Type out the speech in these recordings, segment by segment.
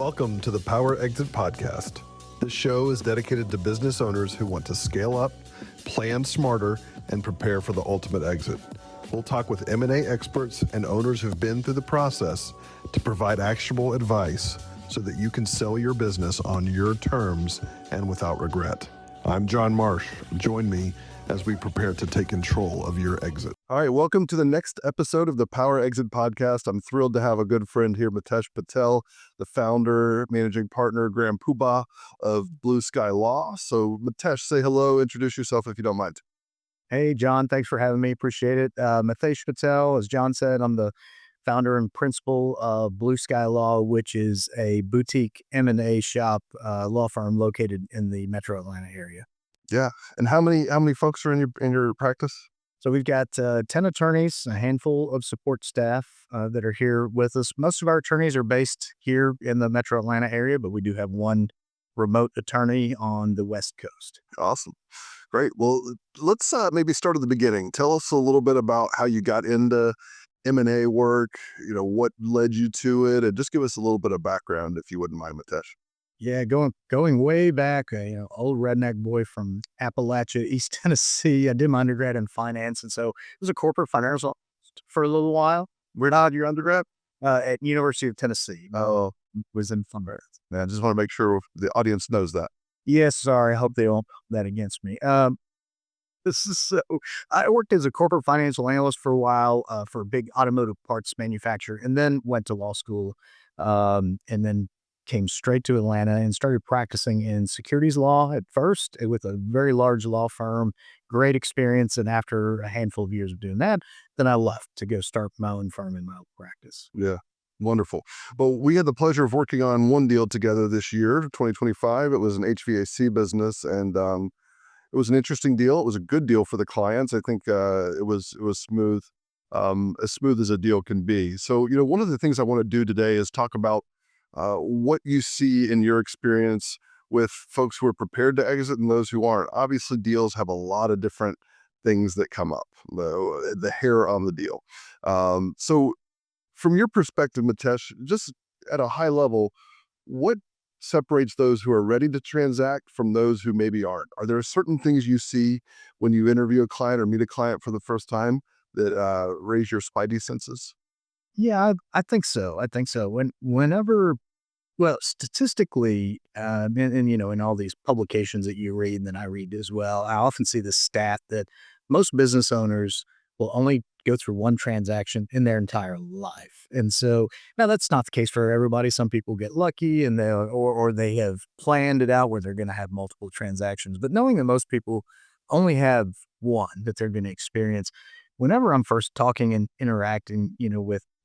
Welcome to the Power Exit Podcast. This show is dedicated to business owners who want to scale up, plan smarter, and prepare for the ultimate exit. We'll talk with M&A experts and owners who've been through the process to provide actionable advice so that you can sell your business on your terms and without regret. I'm John Marsh. Join me as we prepare to take control of your exit. All right, welcome to the next episode of the Power Exit Podcast. I'm thrilled to have a good friend here, Mitesh Patel, the founder, managing partner, grand poobah of Blue Sky Law. So Mitesh, say hello, introduce yourself if you don't mind. Hey, John, thanks for having me. Appreciate it. Mitesh Patel, as John said, I'm the founder and principal of Blue Sky Law, which is a boutique M&A shop law firm located in the metro Atlanta area. Yeah. And how many folks are in your practice? So we've got 10 attorneys, a handful of support staff that are here with us. Most of our attorneys are based here in the metro Atlanta area, but we do have one remote attorney on the West Coast. Awesome. Great. Well, let's maybe start at the beginning. Tell us a little bit about how you got into M&A work, what led you to it, and just give us a little bit of background if you wouldn't mind, Mitesh. Yeah, going way back, old redneck boy from Appalachia, East Tennessee. I did my undergrad in finance, and so it was a corporate finance for a little while. Where did your undergrad? At University of Tennessee. Oh, was in finance. Yeah, I just want to make sure the audience knows that. Yes, sorry. I hope they won't hold that against me. I worked as a corporate financial analyst for a while for a big automotive parts manufacturer, and then went to law school, and then came straight to Atlanta and started practicing in securities law at first with a very large law firm. Great experience. And after a handful of years of doing that, then I left to go start my own firm in my own practice. Yeah. Wonderful. Well, we had the pleasure of working on one deal together this year, 2025. It was an HVAC business, and it was an interesting deal. It was a good deal for the clients. I think it was smooth, as smooth as a deal can be. So, one of the things I want to do today is talk about what you see in your experience with folks who are prepared to exit and those who aren't. Obviously, deals have a lot of different things that come up, the hair on the deal. So from your perspective, Mitesh, just at a high level, what separates those who are ready to transact from those who maybe aren't? Are there certain things you see when you interview a client or meet a client for the first time that raise your spidey senses? Yeah, I think so. Well, statistically, and in all these publications that you read and that I read as well, I often see the stat that most business owners will only go through one transaction in their entire life. And so now that's not the case for everybody. Some people get lucky and or they have planned it out where they're going to have multiple transactions. But knowing that most people only have one that they're going to experience, whenever I'm first talking and interacting,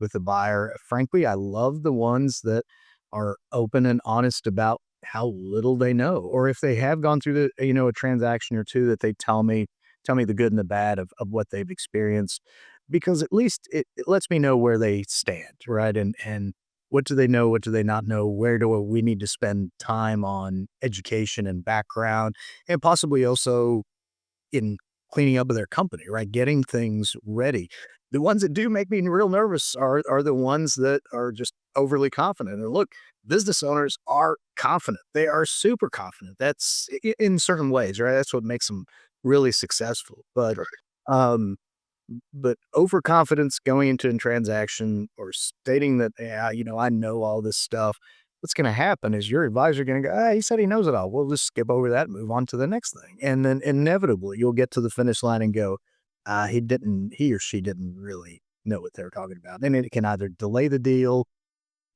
with a buyer, frankly, I love the ones that are open and honest about how little they know, or if they have gone through a transaction or two, that they tell me the good and the bad of what they've experienced, because at least it lets me know where they stand, right? And what do they know? What do they not know? Where do we need to spend time on education and background, and possibly also in cleaning up of their company, right? Getting things ready. The ones that do make me real nervous are the ones that are just overly confident. And look, business owners are confident. They are super confident. That's in certain ways, right? That's what makes them really successful. But overconfidence going into a transaction or stating that, I know all this stuff, what's going to happen is your advisor going to go, he said he knows it all. We'll just skip over that and move on to the next thing. And then inevitably you'll get to the finish line and go, he or she didn't really know what they were talking about. And it can either delay the deal,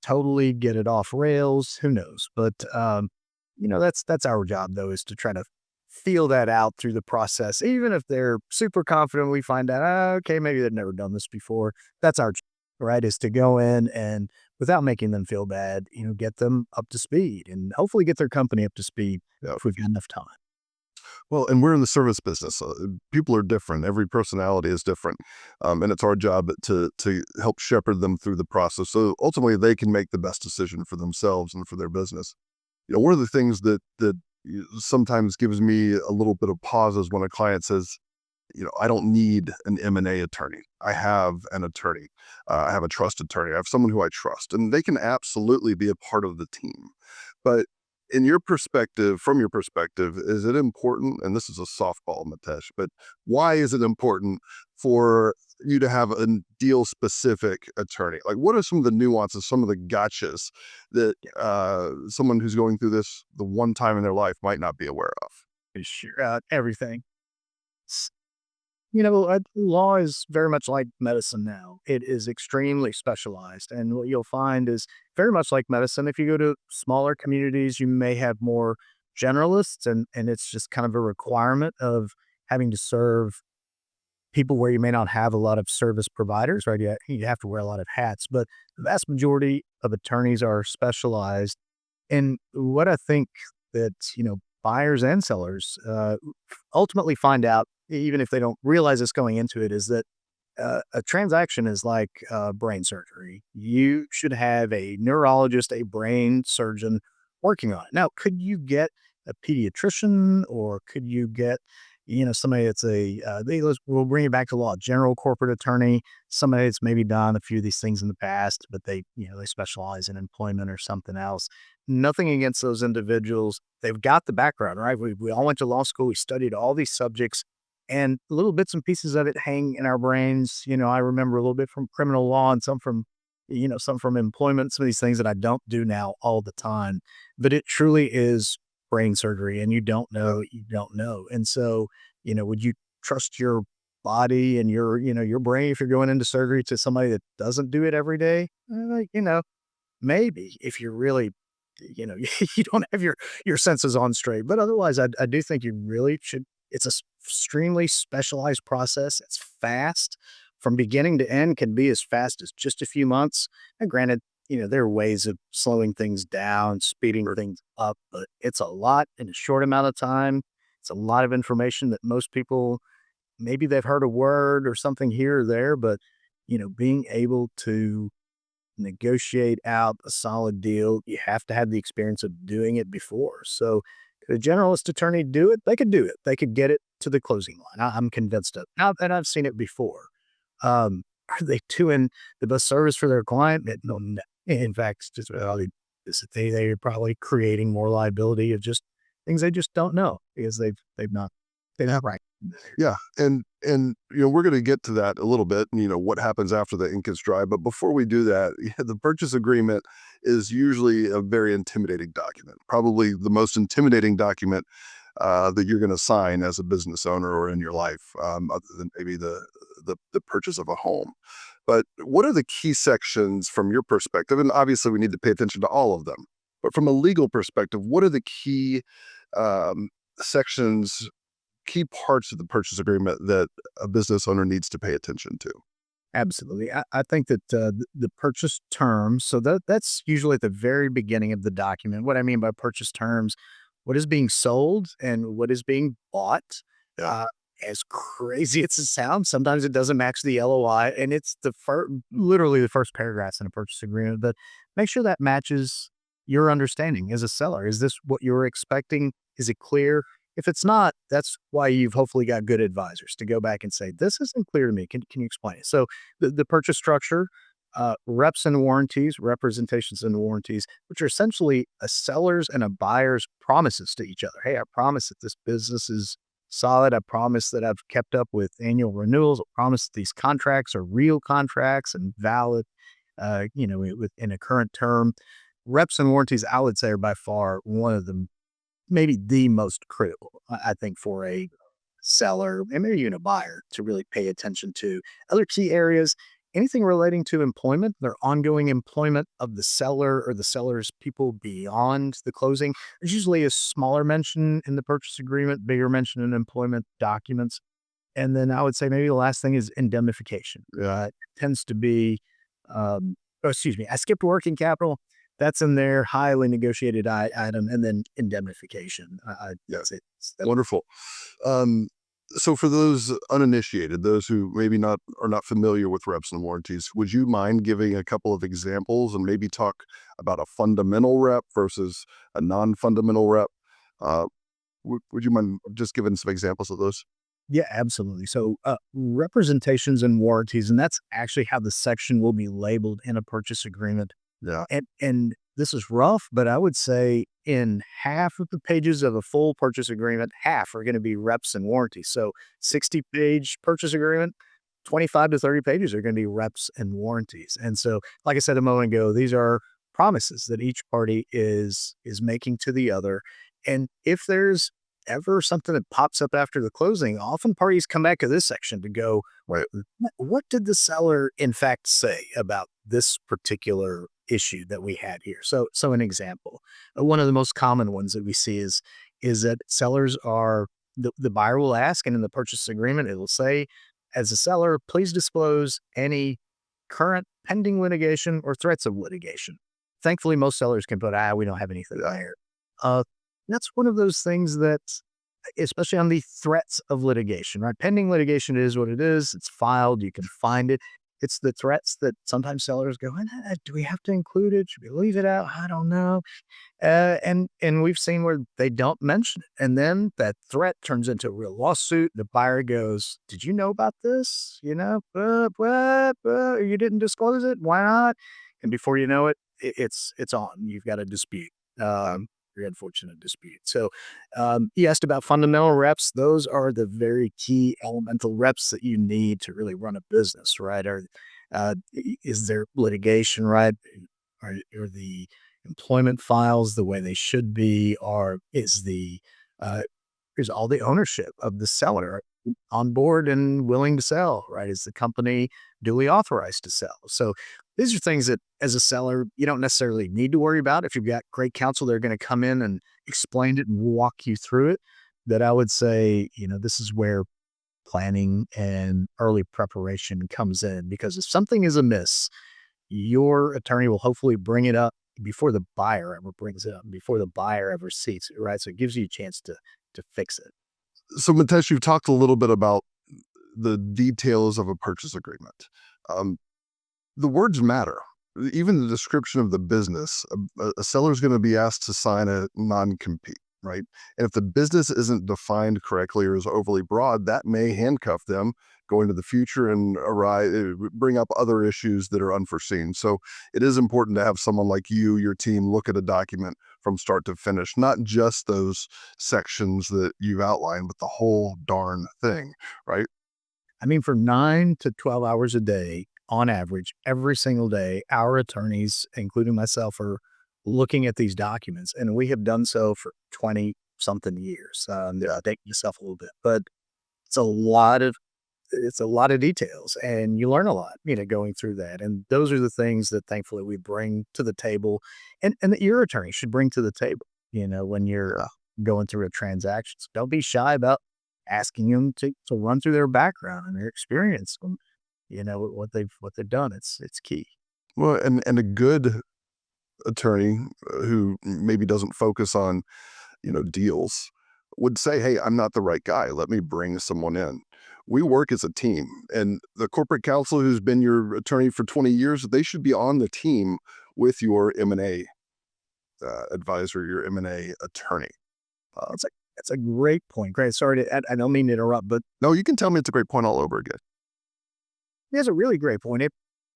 totally get it off rails, who knows? But, that's our job though, is to try to feel that out through the process. Even if they're super confident, we find out, okay, maybe they've never done this before. That's our job, right? Is to go in and, without making them feel bad, get them up to speed and hopefully get their company up to speed if we've got enough time. Well, and we're in the service business. People are different. Every personality is different. And it's our job to help shepherd them through the process. So ultimately they can make the best decision for themselves and for their business. One of the things that sometimes gives me a little bit of pause is when a client says, I don't need an M&A attorney. I have an attorney. I have a trusted attorney. I have someone who I trust, and they can absolutely be a part of the team. But in your perspective, from your perspective, is it important? And this is a softball, Mitesh, but why is it important for you to have a deal specific attorney? Like, what are some of the nuances, some of the gotchas that someone who's going through this the one time in their life might not be aware of? Sure, everything. S- law is very much like medicine now. It is extremely specialized. And what you'll find is very much like medicine. If you go to smaller communities, you may have more generalists, and it's just kind of a requirement of having to serve people where you may not have a lot of service providers, right? You have to wear a lot of hats, but the vast majority of attorneys are specialized. And what I think that, buyers and sellers ultimately find out, even if they don't realize it's going into it, is that a transaction is like brain surgery. You should have a neurologist, a brain surgeon working on it. Now, could you get a pediatrician, or could you get, somebody that's we'll bring it back to law, general corporate attorney, somebody that's maybe done a few of these things in the past, but they specialize in employment or something else. Nothing against those individuals. They've got the background, right? We all went to law school. We studied all these subjects, and little bits and pieces of it hang in our brains. I remember a little bit from criminal law and some from employment, some of these things that I don't do now all the time. But it truly is brain surgery, and you don't know, you don't know. And so, would you trust your body and your brain if you're going into surgery to somebody that doesn't do it every day? Maybe if you're really, you don't have your senses on straight. But otherwise, I do think you really should. It's a extremely specialized process. It's fast from beginning to end, can be as fast as just a few months. And granted, there are ways of slowing things down, speeding things up, but it's a lot in a short amount of time. It's a lot of information that most people, maybe they've heard a word or something here or there, but being able to negotiate out a solid deal, you have to have the experience of doing it before. So, could a generalist attorney do it? They could do it. They could get it to the closing line. I'm convinced of. Now, and I've seen it before. Are they doing the best service for their client? No, no. In fact, just they're probably creating more liability of just things they just don't know because they're not right. Yeah, and we're going to get to that a little bit. What happens after the ink is dry. But before we do that, the purchase agreement is usually a very intimidating document. Probably the most intimidating document that you're going to sign as a business owner or in your life, other than maybe the purchase of a home. But what are the key sections from your perspective? And obviously, we need to pay attention to all of them. But from a legal perspective, what are the key sections, key parts of the purchase agreement that a business owner needs to pay attention to? Absolutely. I think that the purchase terms, so that's usually at the very beginning of the document. What I mean by purchase terms, what is being sold and what is being bought. Yeah. Uh, as crazy as it sounds, sometimes it doesn't match the LOI, and it's literally the first paragraphs in a purchase agreement. But make sure that matches your understanding as a seller. Is this what you're expecting? Is it clear? If it's not, that's why you've hopefully got good advisors to go back and say, this isn't clear to me. Can you explain it? So the purchase structure, reps and warranties, representations and warranties, which are essentially a seller's and a buyer's promises to each other. Hey, I promise that this business is solid. I promise that I've kept up with annual renewals. I promise that these contracts are real contracts and valid, within a current term. Reps and warranties, I would say, are by far one of the maybe the most critical, I think, for a seller and maybe even a buyer to really pay attention to. Other key areas, anything relating to employment, their ongoing employment of the seller or the seller's people beyond the closing. There's usually a smaller mention in the purchase agreement, bigger mention in employment documents. And then I would say maybe the last thing is indemnification. It tends to be, excuse me, I skipped working capital. That's in there, highly negotiated item, and then indemnification. Yes. That's Wonderful. Um, so for those uninitiated, those who maybe not are not familiar with reps and warranties, would you mind giving a couple of examples and maybe talk about a fundamental rep versus a non-fundamental rep? Uh, would you mind just giving some examples of those? Yeah, absolutely. So, representations and warranties, and that's actually how the section will be labeled in a purchase agreement. Yeah. And this is rough, but I would say in half of the pages of a full purchase agreement, half are going to be reps and warranties. So, 60-page purchase agreement, 25 to 30 pages are going to be reps and warranties. And so, like I said a moment ago, these are promises that each party is making to the other. And if there's ever something that pops up after the closing, often parties come back to this section to go, Right. what did the seller in fact say about this particular issue that we had here? So an example, one of the most common ones that we see is that sellers are the buyer will ask, and in the purchase agreement, it will say, as a seller, please disclose any current pending litigation or threats of litigation. Thankfully, most sellers can put, we don't have anything there. Uh, that's one of those things that, especially on the threats of litigation, right? Pending litigation is what it is. It's filed. You can find it. It's the threats that sometimes sellers go, do we have to include it? Should we leave it out? I don't know. And we've seen where they don't mention it. And then that threat turns into a real lawsuit. The buyer goes, did you know about this? You didn't disclose it. Why not? And before you know it, it's on. You've got a dispute. Very unfortunate dispute. So you asked about fundamental reps. Those are the very key elemental reps that you need to really run a business, right? Is there litigation, right? Are the employment files the way they should be? Or uh, is all the ownership of the seller on board and willing to sell, right? Is the company duly authorized to sell? So these are things that as a seller, you don't necessarily need to worry about. If you've got great counsel, they're going to come in and explain it and walk you through it. That I would say, this is where planning and early preparation comes in, because if something is amiss, your attorney will hopefully bring it up before the buyer ever brings it up, before the buyer ever sees it, right? So it gives you a chance to fix it. So, Mitesh, you've talked a little bit about the details of a purchase agreement. Um, the words matter. Even the description of the business, a seller is going to be asked to sign a non-compete, right? And if the business isn't defined correctly or is overly broad, that may handcuff them going to the future and bring up other issues that are unforeseen. So it is important to have someone like you, your team, look at a document from start to finish, not just those sections that you've outlined, but the whole darn thing, right? I mean, for 9 to 12 hours a day, on average, every single day, our attorneys, including myself, are looking at these documents, and we have done so for 20 something years. Dating myself a little bit, but it's a lot of it's a lot of details, and you learn a lot, going through that. And those are the things that thankfully we bring to the table, and that your attorney should bring to the table, when you're going through a transaction. So don't be shy about asking them to run through their background and their experience, what they've done. It's key. Well, and a good attorney who maybe doesn't focus on deals would say, hey, I'm not the right guy, let me bring someone in. We work as a team, and the corporate counsel who's been your attorney for 20 years, they should be on the team with your M&A advisor, your M&A attorney. That's a great point. Great. Sorry I don't mean to interrupt, but No, you can tell me it's a great point all over again. it's a really great point.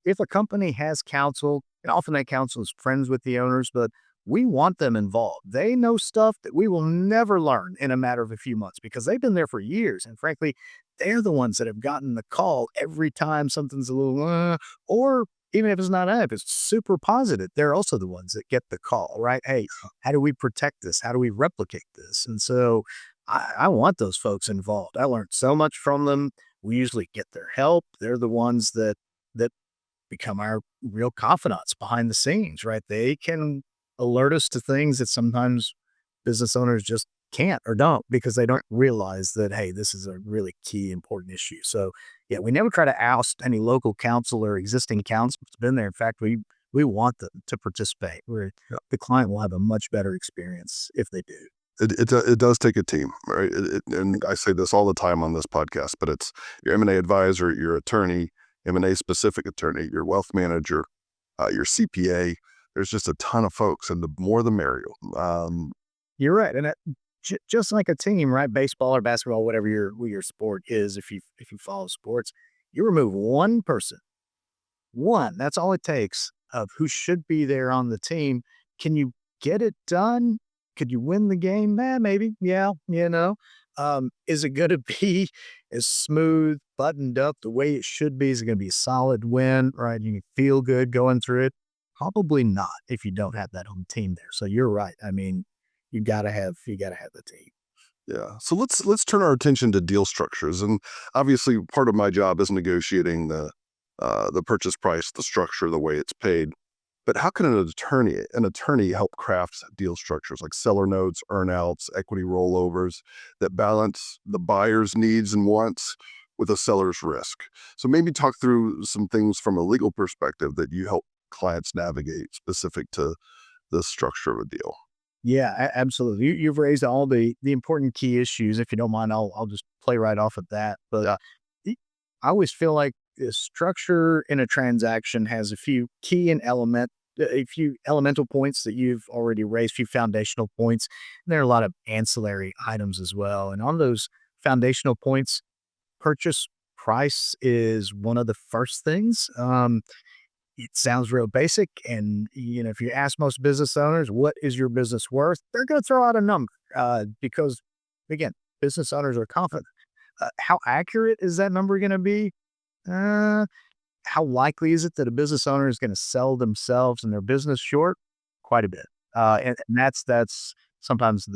If a company has counsel, and often that counsel is friends with the owners, but we want them involved. They know stuff that we will never learn in a matter of a few months because they've been there for years. And frankly, they're the ones that have gotten the call every time something's a little, or even if it's not, if it's super positive, they're also the ones that get the call, right? Hey, how do we protect this? How do we replicate this? And so I want those folks involved. I learned so much from them. We usually get their help. They're the ones that become our real confidants behind the scenes, right? They can alert us to things that sometimes business owners just can't or don't because they don't realize that, hey, this is a really key, important issue. So, yeah, we never try to oust any local counsel or existing counsel that's been there. In fact, we want them to participate. The client will have a much better experience if they do. It does take a team, right? And I say this all the time on this podcast, but it's your M&A advisor, your attorney, M&A specific attorney, your wealth manager, your CPA. There's just a ton of folks, and the more the merrier. You're right. And Just like a team, right? Baseball or basketball, whatever your sport is, if you follow sports, you remove one person, one. That's all it takes of who should be there on the team. Can you get it done? Could you win the game? Maybe. Yeah, is it going to be as smooth, buttoned up the way it should be? Is it going to be a solid win? Right? You can feel good going through it. Probably not if you don't have that home team there. So you're right. I mean, you gotta have the team. Yeah. So let's turn our attention to deal structures, and obviously, part of my job is negotiating the purchase price, the structure, the way it's paid. But how can an attorney help craft deal structures like seller notes, earnouts, equity rollovers that balance the buyer's needs and wants with a seller's risk? So maybe talk through some things from a legal perspective that you help clients navigate specific to the structure of a deal. Yeah, absolutely. You've raised all the important key issues. If you don't mind, I'll just play right off of that. But Yeah. y- I always feel like the structure in a transaction has a few key and a few elemental points that you've already raised, a few foundational points. And there are a lot of ancillary items as well. And on those foundational points, purchase price is one of the first things. It sounds real basic, and, if you ask most business owners, "What is your business worth?" They're gonna throw out a number, because, again, business owners are confident. How accurate is that number gonna be? Uh, how likely is it that a business owner is gonna sell themselves and their business short? Quite a bit. And that's sometimes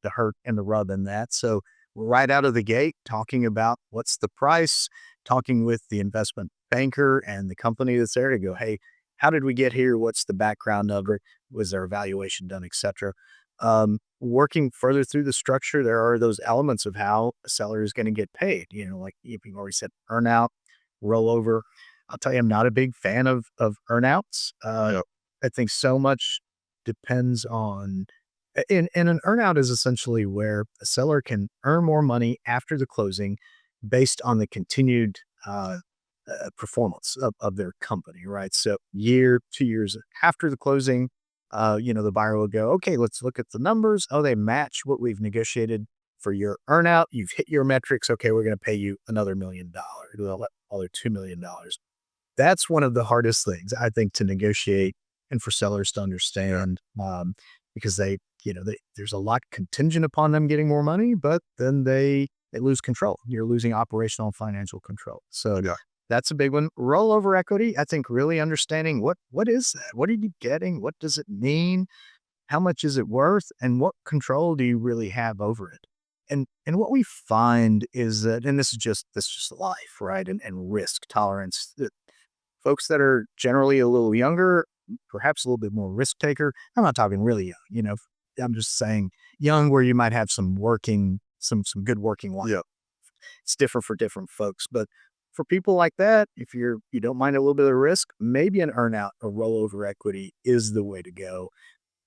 the hurt and the rub in that. So, right out of the gate, talking about what's the price, talking with the investment banker and the company that's there to go, "Hey, how did we get here? What's the background of it? Was there evaluation done, etcetera?" Working further through the structure, there are those elements of how a seller is gonna get paid, like you've already said, earnout, rollover. I'll tell you, I'm not a big fan of earnouts. Yeah. I think so much depends on and an earnout is essentially where a seller can earn more money after the closing based on the continued performance of their company, right? So year, 2 years after the closing, the buyer will go, okay, let's look at the numbers. Oh, they match what we've negotiated for your earnout. You've hit your metrics. Okay, we're going to pay you another $1 million, another $2 million. That's one of the hardest things I think to negotiate and for sellers to understand, because there's a lot contingent upon them getting more money, but then they lose control. You're losing operational and financial control. So Yeah. that's a big one. Rollover equity, I think really understanding what is that? What are you getting? What does it mean? How much is it worth? And what control do you really have over it? And what we find is that, and this is just life, right? And risk tolerance. Folks that are generally a little younger, perhaps a little bit more risk taker. I'm not talking really young, I'm just saying young where you might have some good working life. Yeah. It's different for different folks, but for people like that, if you don't mind a little bit of risk, maybe an earnout or rollover equity is the way to go.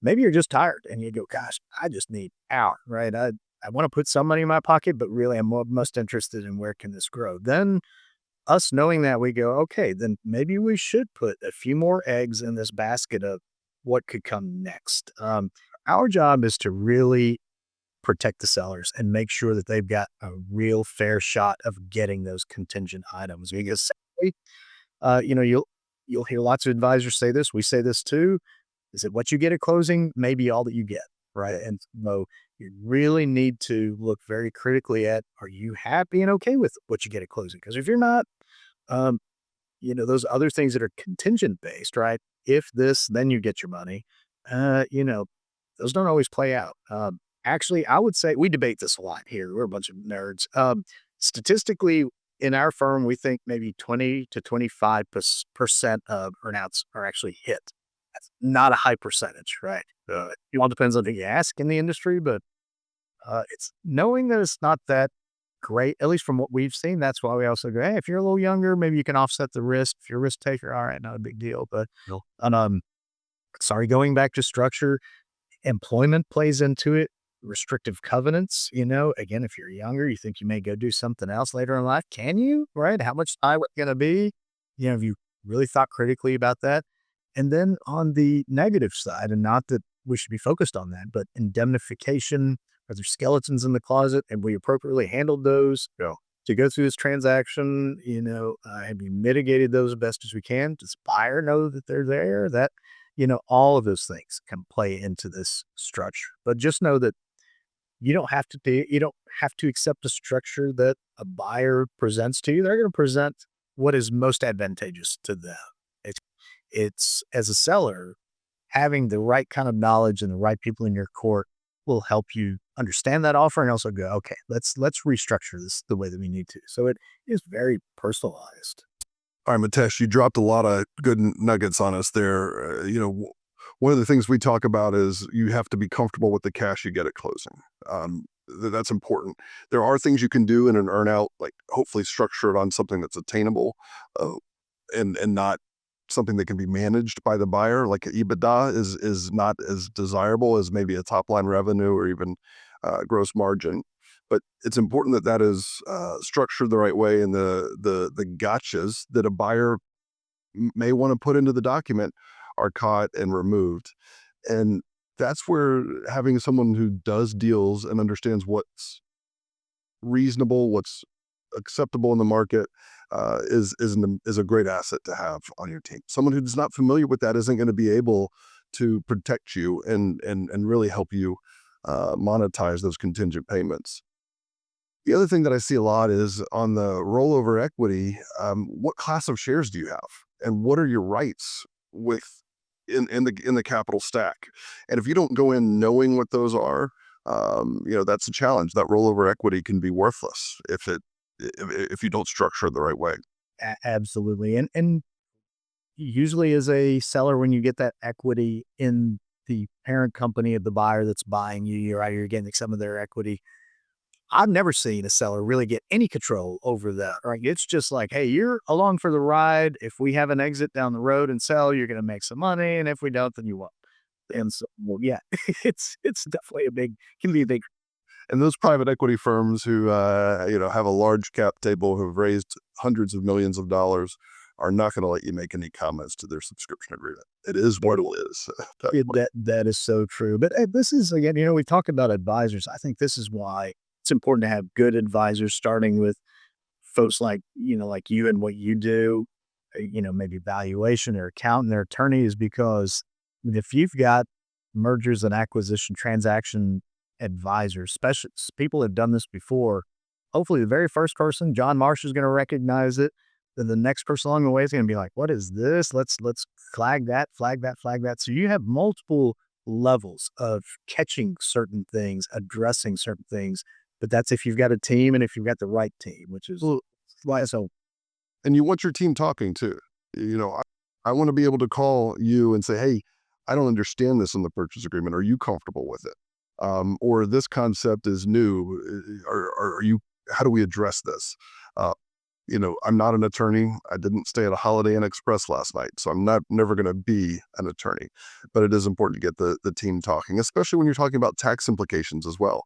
Maybe you're just tired and you go, gosh, I just need out, right? I want to put some money in my pocket, but really I'm most interested in where can this grow. Then us knowing that, we go, okay, then maybe we should put a few more eggs in this basket of what could come next. Our job is to really protect the sellers and make sure that they've got a real fair shot of getting those contingent items. Because sadly, you'll hear lots of advisors say this. We say this too. Is that what you get at closing? Maybe all that you get, right? And so you really need to look very critically at: are you happy and okay with what you get at closing? Because if you're not, um, those other things that are contingent based, right? If this, then you get your money. Uh, you know, those don't always play out. Actually, I would say we debate this a lot here. We're a bunch of nerds. Statistically, in our firm, we think maybe 20 to 25% of earnouts are actually hit. That's not a high percentage, right? It all depends on who you ask in the industry, but it's knowing that it's not that great, at least from what we've seen. That's why we also go, hey, if you're a little younger, maybe you can offset the risk. If you're a risk taker, all right, not a big deal. But No. and, sorry, going back to structure, employment plays into it. Restrictive covenants, again, if you're younger, you think you may go do something else later in life. Can you? Right? How much time it's going to be? Have you really thought critically about that? And then on the negative side, and not that we should be focused on that, but indemnification Are there skeletons in the closet? Have we appropriately handled those? Yeah. To go through this transaction, have you mitigated those as best as we can? Does the buyer know that they're there? All of those things can play into this structure. But just know that you don't have to accept the structure that a buyer presents to you. They're going to present what is most advantageous to them. It's as a seller, having the right kind of knowledge and the right people in your court will help you understand that offer and also go, okay, let's restructure this the way that we need to. So it is very personalized. All right, Mitesh, you dropped a lot of good nuggets on us there. One of the things we talk about is you have to be comfortable with the cash you get at closing. That's important. There are things you can do in an earnout, like hopefully structure it on something that's attainable, uh, and not something that can be managed by the buyer. Like EBITDA is not as desirable as maybe a top line revenue or even gross margin. But it's important that that is structured the right way, and the gotchas that a buyer may want to put into the document are caught and removed. And that's where having someone who does deals and understands what's reasonable, what's acceptable in the market, is a great asset to have on your team. Someone who's not familiar with that isn't going to be able to protect you and really help you monetize those contingent payments. The other thing that I see a lot is on the rollover equity. What class of shares do you have, and what are your rights with in the capital stack? And if you don't go in knowing what those are, that's a challenge. That rollover equity can be worthless if you don't structure it the right way. Absolutely. And usually as a seller, when you get that equity in the parent company of the buyer that's buying you, you're getting some of their equity. I've never seen a seller really get any control over that, right? It's just like, hey, you're along for the ride. If we have an exit down the road and sell, you're going to make some money. And if we don't, then you won't. And so, well, yeah, it's definitely can be a big. And those private equity firms who have a large cap table, who have raised hundreds of millions of dollars, are not going to let you make any comments to their subscription agreement. It is what it is. That is so true. But this is, again, we talk about advisors. I think this is why it's important to have good advisors, starting with folks like you and what you do, maybe valuation or accountant or attorney, is because if you've got mergers and acquisition transaction advisors, specialists, people have done this before, hopefully the very first person, John Marsh, is going to recognize it. Then the next person along the way is going to be like, what is this? Let's flag that, flag that, flag that. So you have multiple levels of catching certain things, addressing certain things. But that's if you've got a team and if you've got the right team, which is Well, why so. and you want your team talking too. I want to be able to call you and say, hey, I don't understand this in the purchase agreement. Are you comfortable with it? Or this concept is new. Are you? How do we address this? Uh, I'm not an attorney. I didn't stay at a Holiday Inn Express last night, so I'm never going to be an attorney. But it is important to get the team talking, especially when you're talking about tax implications as well.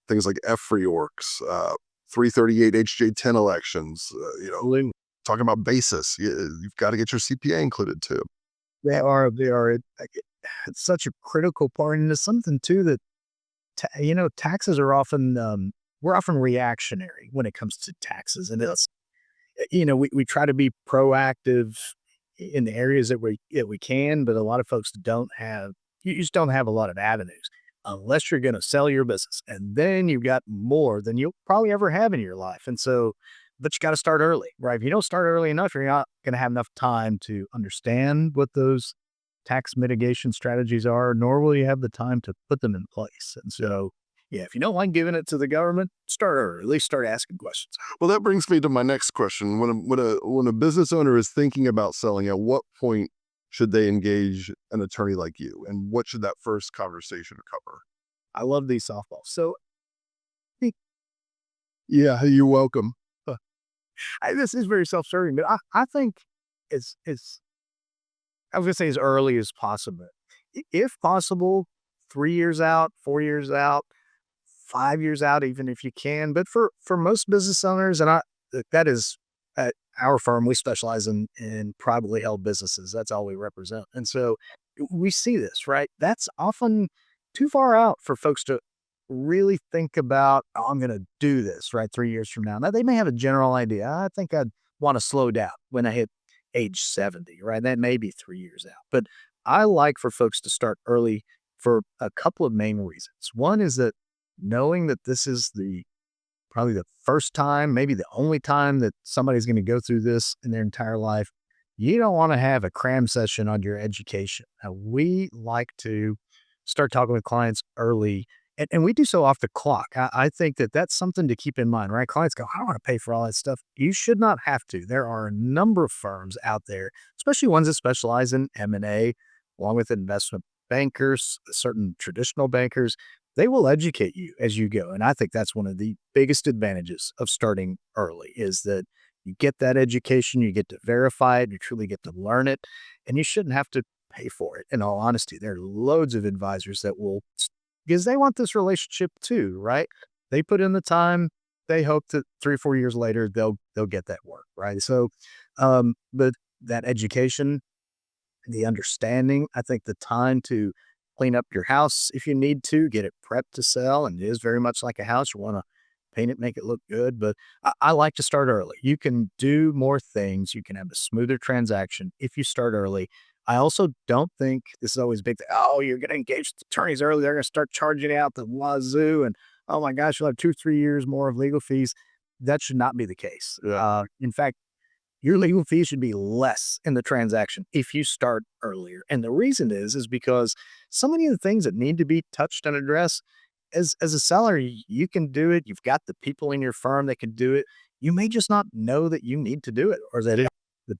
Things like F reorgs, 338 HJ10 elections. Talking about basis. You've got to get your CPA included too. It's such a critical part, and it's something too that taxes are often we're often reactionary when it comes to taxes, and it's we try to be proactive in the areas that we can, but a lot of folks don't have. You just don't have a lot of avenues unless you're going to sell your business, and then you've got more than you'll probably ever have in your life, and so. But you got to start early, right? If you don't start early enough, you're not going to have enough time to understand what those tax mitigation strategies are, nor will you have the time to put them in place. And so, yeah, if you don't like giving it to the government, start early, at least start asking questions. Well, that brings me to my next question. When a business owner is thinking about selling, at what point should they engage an attorney like you, and what should that first conversation cover? I love these softballs. So, Yeah, you're welcome. this is very self-serving, but I think it's I was gonna say as early as possible. If possible, 3 years out, 4 years out, 5 years out, even if you can. But for most business owners, and that is at our firm, we specialize in privately held businesses. That's all we represent. And so we see this, right? That's often too far out for folks to really think about, oh, I'm going to do this right 3 years from now. Now, they may have a general idea. I think I'd want to slow down when I hit age 70, right? That may be 3 years out. But I like for folks to start early for a couple of main reasons. One is that knowing that this is probably the first time, maybe the only time that somebody's going to go through this in their entire life, you don't want to have a cram session on your education. Now, we like to start talking with clients early, and we do so off the clock. I think that that's something to keep in mind, right? Clients go, I don't want to pay for all that stuff. You should not have to. There are a number of firms out there, especially ones that specialize in M&A, along with investment bankers, certain traditional bankers. They will educate you as you go. And I think that's one of the biggest advantages of starting early is that you get that education, you get to verify it, you truly get to learn it, and you shouldn't have to pay for it. In all honesty, there are loads of advisors that will, because they want this relationship too, right? They put in the time. They hope that 3 or 4 years later they'll get that work, right? So, but that education, the understanding, I think the time to clean up your house if you need to, get it prepped to sell, and it is very much like a house. You want to paint it, make it look good, but I like to start early. You can do more things. You can have a smoother transaction if you start early. I also don't think this is always a big thing. Oh, you're going to engage attorneys early. They're going to start charging out the wazoo. And oh my gosh, you'll have 2, 3 years more of legal fees. That should not be the case. Yeah. In fact, your legal fees should be less in the transaction if you start earlier. And the reason is because so many of the things that need to be touched and addressed, as a seller, you can do it. You've got the people in your firm that can do it. You may just not know that you need to do it, or that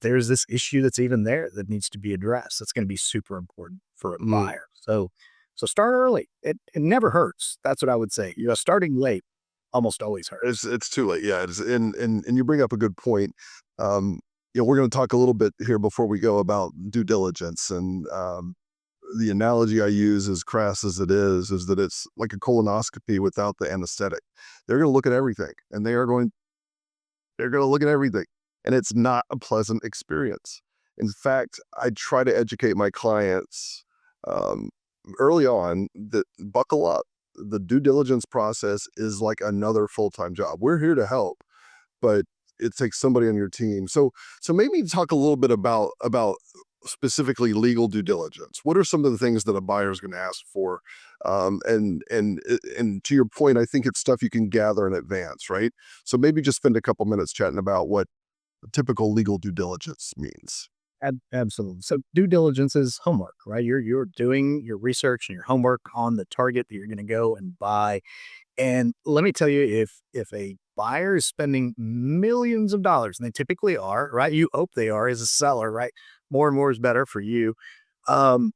there's this issue that's even there that needs to be addressed. That's going to be super important for a Mm. buyer. So start early. It never hurts. That's what I would say. Starting late almost always hurts. It's too late. Yeah, it's and you bring up a good point. We're going to talk a little bit here before we go about due diligence, and the analogy I use, as crass as it is that it's like a colonoscopy without the anesthetic. They're going to look at everything, and they're going to look at everything, and it's not a pleasant experience. In fact, I try to educate my clients um, early on that buckle up. The due diligence process is like another full-time job. We're here to help, but it takes somebody on your team. So maybe talk a little bit about specifically legal due diligence. What are some of the things that a buyer is going to ask for? And to your point, I think it's stuff you can gather in advance, right? So maybe just spend a couple minutes chatting about what typical legal due diligence means. Absolutely. So due diligence is homework, right? You're doing your research and your homework on the target that you're going to go and buy. And let me tell you, if a buyer is spending millions of dollars, and they typically are, right? You hope they are as a seller, right? More and more is better for you. Um,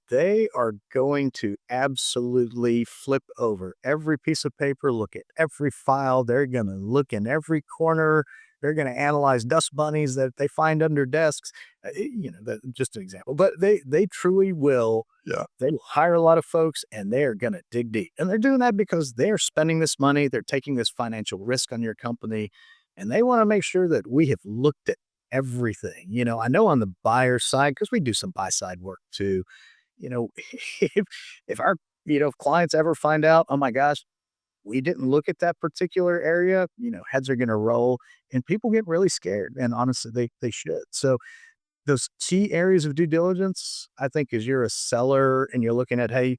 they are going to absolutely flip over every piece of paper, look at every file. They're going to look in every corner. They're going to analyze dust bunnies that they find under desks. Just an example, but they truly will. Yeah. They will hire a lot of folks, and they are going to dig deep. And they're doing that because they're spending this money. They're taking this financial risk on your company, and they want to make sure that we have looked at everything. I know on the buyer side, because we do some buy side work too. You know, if our clients ever find out, oh my gosh, we didn't look at that particular area, heads are going to roll, and people get really scared. And honestly, they should. So those key areas of due diligence, I think, as you're a seller and you're looking at, hey,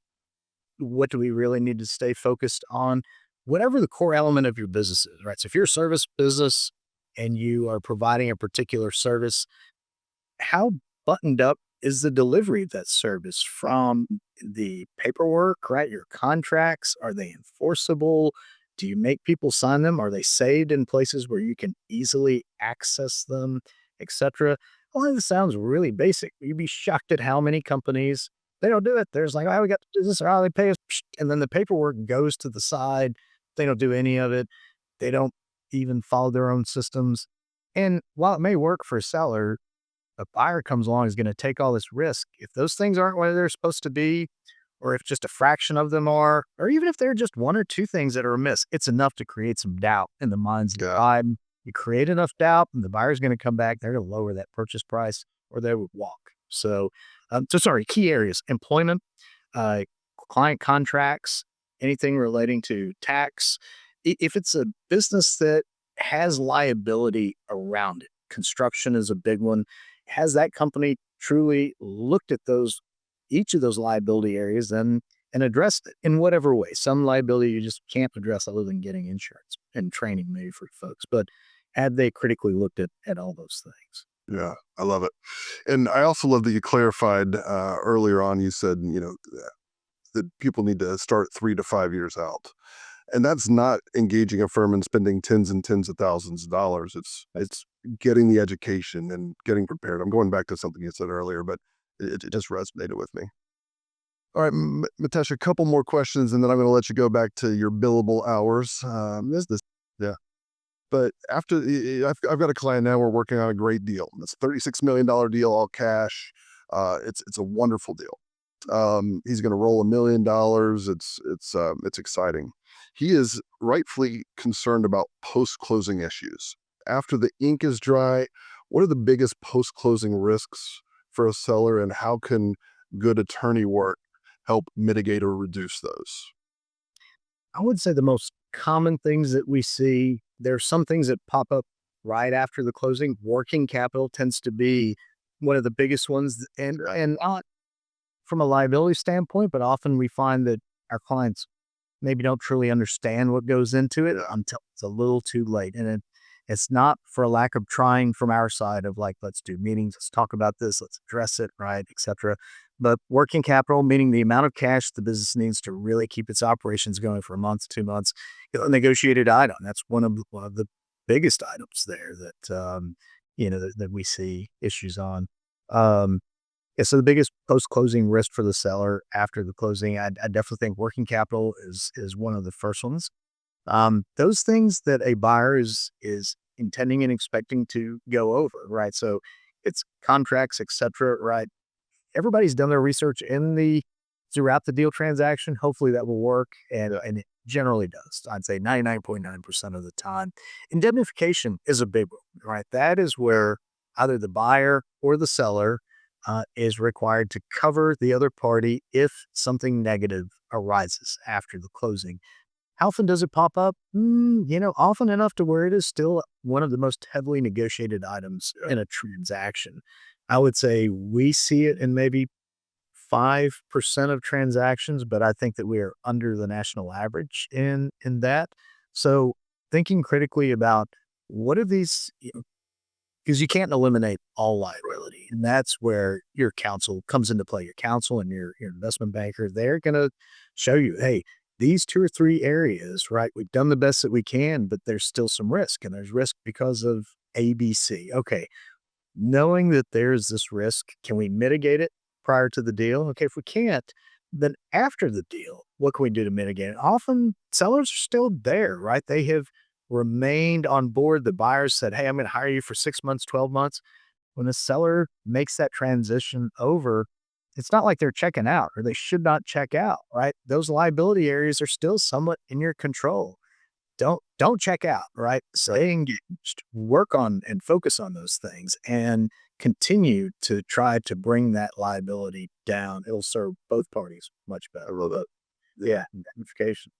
what do we really need to stay focused on? Whatever the core element of your business is, right? So if you're a service business and you are providing a particular service, how buttoned up is the delivery of that service from the paperwork, right? Your contracts, are they enforceable? Do you make people sign them? Are they saved in places where you can easily access them, etc.? Well, this sounds really basic. You'd be shocked at how many companies they don't do it. There's like, oh, we got to do this, or oh, they pay us, and then the paperwork goes to the side. They don't do any of it. They don't even follow their own systems. And while it may work for a seller, a buyer comes along is going to take all this risk. If those things aren't where they're supposed to be, or if just a fraction of them are, or even if they're just one or two things that are amiss, it's enough to create some doubt in the minds of the Yeah. buyer. You create enough doubt, and the buyer's going to come back. They're going to lower that purchase price, or they would walk. So, sorry. Key areas: employment, uh, client contracts, anything relating to tax. If it's a business that has liability around it, construction is a big one. Has that company truly looked at each of those liability areas and addressed it in whatever way? Some liability you just can't address other than getting insurance and training maybe for folks. But had they critically looked at all those things? Yeah, I love it. And I also love that you clarified earlier on, you said, that people need to start 3 to 5 years out. And that's not engaging a firm and spending tens and tens of thousands of dollars. It's getting the education and getting prepared. I'm going back to something you said earlier, but it just resonated with me. All right, Mitesh, a couple more questions, and then I'm going to let you go back to your billable hours. Yeah. But after I've got a client now, we're working on a great deal. It's a $36 million deal, all cash. It's a wonderful deal. He's going to roll $1 million. It's exciting. He is rightfully concerned about post-closing issues. After the ink is dry, what are the biggest post-closing risks for a seller, and how can good attorney work help mitigate or reduce those? I would say the most common things that we see, there's some things that pop up right after the closing. Working capital tends to be one of the biggest ones, and not from a liability standpoint, but often we find that our clients maybe don't truly understand what goes into it until it's a little too late. And it's not for a lack of trying from our side of like, let's do meetings, let's talk about this, let's address it, right, etc. But working capital, meaning the amount of cash the business needs to really keep its operations going for a month, 2 months, a negotiated item. That's one of the biggest items there that we see issues on. Um, yeah, so the biggest post-closing risk for the seller after the closing, I definitely think working capital is one of the first ones. Those things that a buyer is intending and expecting to go over, right? So it's contracts, etc., right? Everybody's done their research throughout the deal transaction. Hopefully that will work, and it generally does. I'd say 99.9% of the time. Indemnification is a big one, right? That is where either the buyer or the seller is required to cover the other party if something negative arises after the closing. How often does it pop up? Often enough to where it is still one of the most heavily negotiated items in a transaction. I would say we see it in maybe 5% of transactions, but I think that we are under the national average in that. So thinking critically about what are these, because you can't eliminate all liability. And that's where your counsel comes into play. Your counsel and your investment banker, they're going to show you, hey, these 2 or 3 areas, right? We've done the best that we can, but there's still some risk, and there's risk because of ABC. Okay. Knowing that there's this risk, can we mitigate it prior to the deal? Okay. If we can't, then after the deal, what can we do to mitigate it? Often sellers are still there, right? They have remained on board. The buyers said, hey, I'm going to hire you for 6 months, 12 months. When the seller makes that transition over, it's not like they're checking out, or they should not check out, right? Those liability areas are still somewhat in your control. Don't check out, right? Stay engaged, work on and focus on those things, and continue to try to bring that liability down. It'll serve both parties much I better. love that. Yeah, indemnification.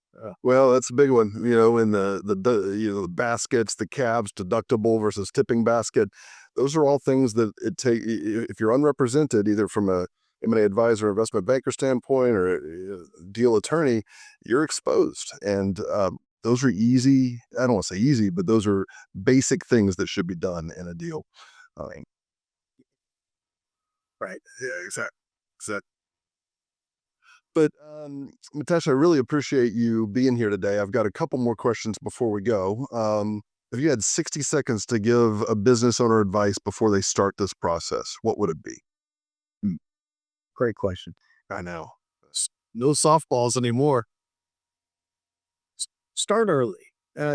Well, that's a big one, in the baskets, the cabs, deductible versus tipping basket. Those are all things that if you're unrepresented, either from a M&A advisor, investment banker standpoint, or a deal attorney, you're exposed. And those are easy. I don't want to say easy, but those are basic things that should be done in a deal. Um, Right. yeah, exactly. But Mitesh, I really appreciate you being here today. I've got a couple more questions before we go. If you had 60 seconds to give a business owner advice before they start this process, what would it be? Hmm, Great question. I know. No softballs anymore. Start early.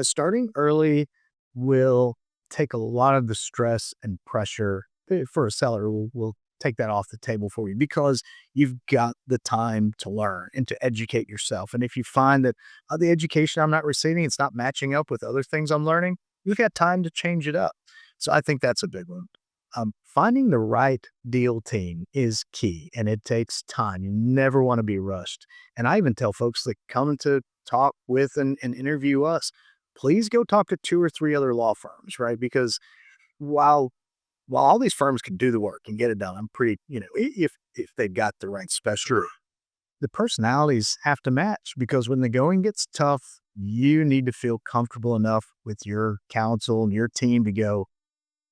Starting early will take a lot of the stress and pressure for a seller. Will take that off the table for you because you've got the time to learn and to educate yourself. And if you find that the education I'm not receiving, it's not matching up with other things I'm learning, you've got time to change it up. So I think that's a big one. Finding the right deal team is key, and it takes time. You never want to be rushed. And I even tell folks that come to talk with and interview us, please go talk to 2 or 3 other law firms, right? Because while all these firms can do the work and get it done, I'm pretty, if they've got the right Sure. specialty, the personalities have to match because when the going gets tough, you need to feel comfortable enough with your counsel and your team to go,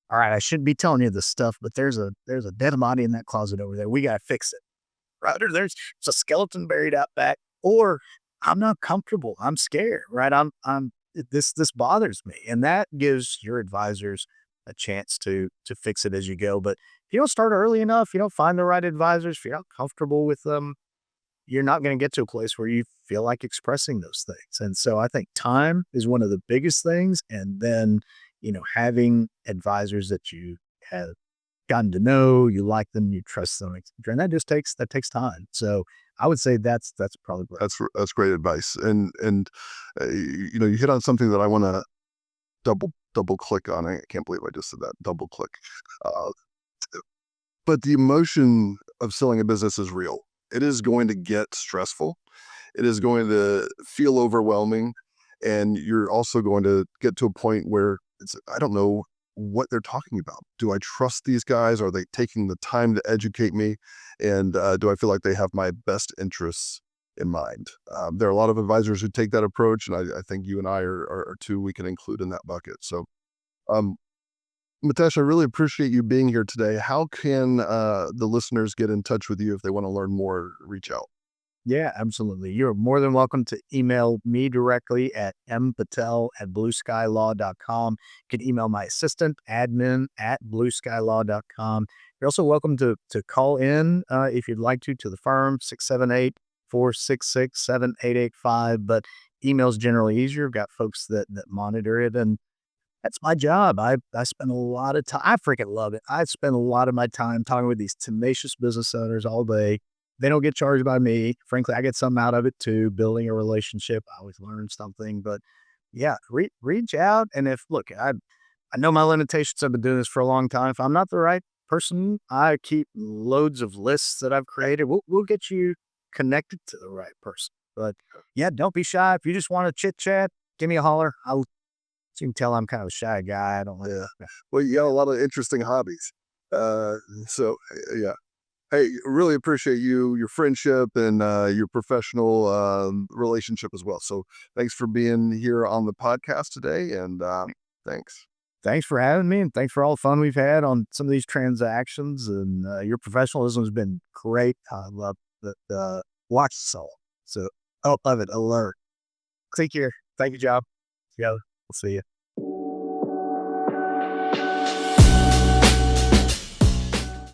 all right, I shouldn't be telling you this stuff, but there's a dead body in that closet over there. We got to fix it. Right? Or there's a skeleton buried out back, or I'm not comfortable. I'm scared, right? This bothers me. And that gives your advisors a chance to fix it as you go. But if you don't start early enough, you don't find the right advisors, if you're not comfortable with them, you're not going to get to a place where you feel like expressing those things. And so I think time is one of the biggest things. And then, having advisors that you have gotten to know, you like them, you trust them, et cetera. And that takes time. So I would say that's probably great. That's great advice. And you hit on something that I want to double click on. I can't believe I just said that. Double click. Uh, but the emotion of selling a business is real. It is going to get stressful. It is going to feel overwhelming. And you're also going to get to a point where I don't know what they're talking about. Do I trust these guys? Are they taking the time to educate me? And do I feel like they have my best interests in mind? There are a lot of advisors who take that approach, and I think you and I are two we can include in that bucket. So, um, Mitesh, I really appreciate you being here today. How can the listeners get in touch with you if they want to learn more, reach out? Yeah, absolutely. You're more than welcome to email me directly at mpatel@blueskylaw.com. You can email my assistant, admin@blueskylaw.com. You're also welcome to call in if you'd like to the firm, 678-466-7885. But email's generally easier. I've got folks that monitor it, and that's my job. I spend a lot of time. I freaking love it. I spend a lot of my time talking with these tenacious business owners all day. They don't get charged by me. Frankly, I get something out of it too, building a relationship. I always learn something. But yeah, reach out. And look, I know my limitations. I've been doing this for a long time. If I'm not the right person, I keep loads of lists that I've created. We'll get you connected to the right person. But yeah, don't be shy. If you just want to chit chat, give me a holler. You can tell I'm kind of a shy guy. I don't like. Yeah. Well, you got a lot of interesting hobbies. So yeah. Hey, really appreciate your friendship, and your professional relationship as well. So thanks for being here on the podcast today, and thanks. Thanks for having me, and thanks for all the fun we've had on some of these transactions. And your professionalism has been great. I love the watch soul. So I love it. Alert. Take care. Thank you, Job. Yeah, we'll see you.